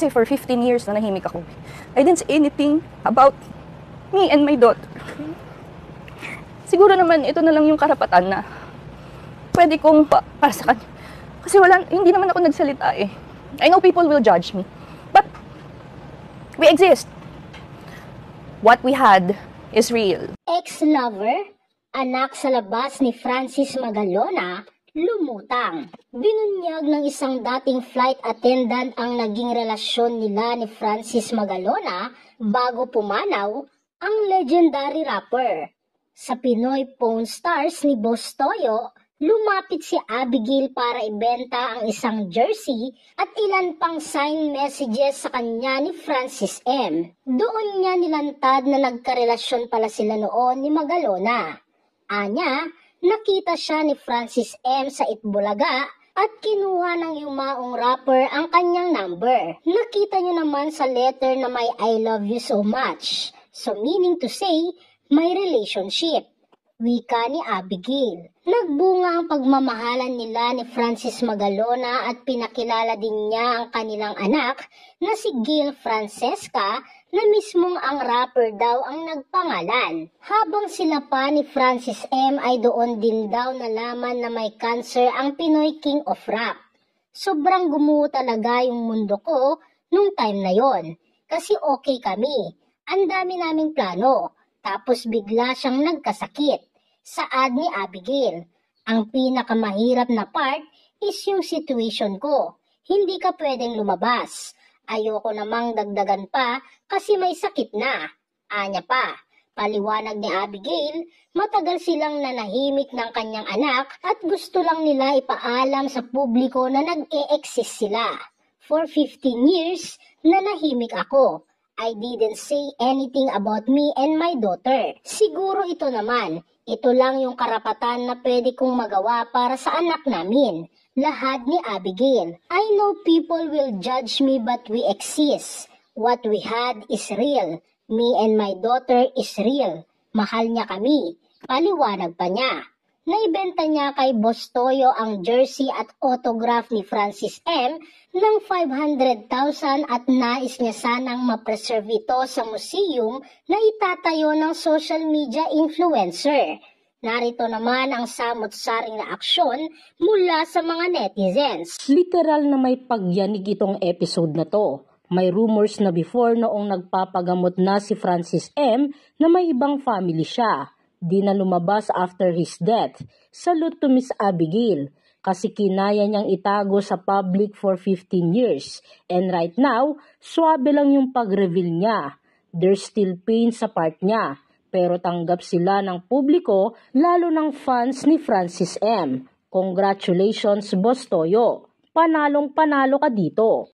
Kasi for 15 years na nahimik ako. I didn't say anything about me and my daughter. Siguro naman, ito na lang yung karapatan na pwede kong para sa kanya. Kasi hindi naman ako nagsalita eh. I know people will judge me. But, we exist. What we had is real. Ex-lover, anak sa labas ni Francis Magalona, lumutang. Binunyag ng isang dating flight attendant ang naging relasyon nila ni Francis Magalona bago pumanaw ang legendary rapper. Sa Pinoy Pawn Stars ni Boss Toyo, lumapit si Abigail para ibenta ang isang jersey at ilan pang sign messages sa kanya ni Francis M. Doon niya nilantad na nagkarelasyon pala sila noon ni Magalona. Anya, nakita siya ni Francis M sa Itbulaga at kinuha ng yumaong rapper ang kanyang number. Nakita niyo naman sa letter na may I love you so much. So meaning to say, may relationship. Wika ni Abigail. Nagbunga ang pagmamahalan nila ni Francis Magalona at pinakilala din niya ang kanilang anak na si Gail Francesca na mismong ang rapper daw ang nagpangalan. Habang sila pa ni Francis M ay doon din daw nalaman na may cancer ang Pinoy King of Rap. Sobrang gumuho talaga yung mundo ko nung time na yon. Kasi okay kami. Ang dami naming plano. Tapos bigla siyang nagkasakit. Saad ni Abigail, ang pinakamahirap na part is yung situation ko. Hindi ka pwedeng lumabas. Ayoko namang dagdagan pa kasi may sakit na. Anya pa, paliwanag ni Abigail, matagal silang nanahimik ng kanyang anak at gusto lang nila ipaalam sa publiko na nag-e-exist sila. For 15 years, nanahimik ako. I didn't say anything about me and my daughter. Siguro ito naman, ito lang yung karapatan na pwede kong magawa para sa anak namin. Lahad ni Abigail. I know people will judge me but we exist. What we had is real. Me and my daughter is real. Mahal niya kami. Paliwanag pa niya. Naibenta niya kay Boss Toyo ang jersey at autograph ni Francis M ng 500,000 at nais niya sanang ma-preserve ito sa museum na itatayo ng social media influencer. Narito naman ang samot-saring na aksyon mula sa mga netizens. Literal na may pagyanig itong episode na to. May rumors na before noong nagpapagamot na si Francis M na may ibang family siya. Di na lumabas after his death. Salute to Miss Abigail kasi kinaya niyang itago sa public for 15 years. And right now, swabe lang yung pag-reveal niya. There's still pain sa part niya. Pero tanggap sila ng publiko, lalo ng fans ni Francis M. Congratulations, Boss Toyo. Panalong-panalo ka dito.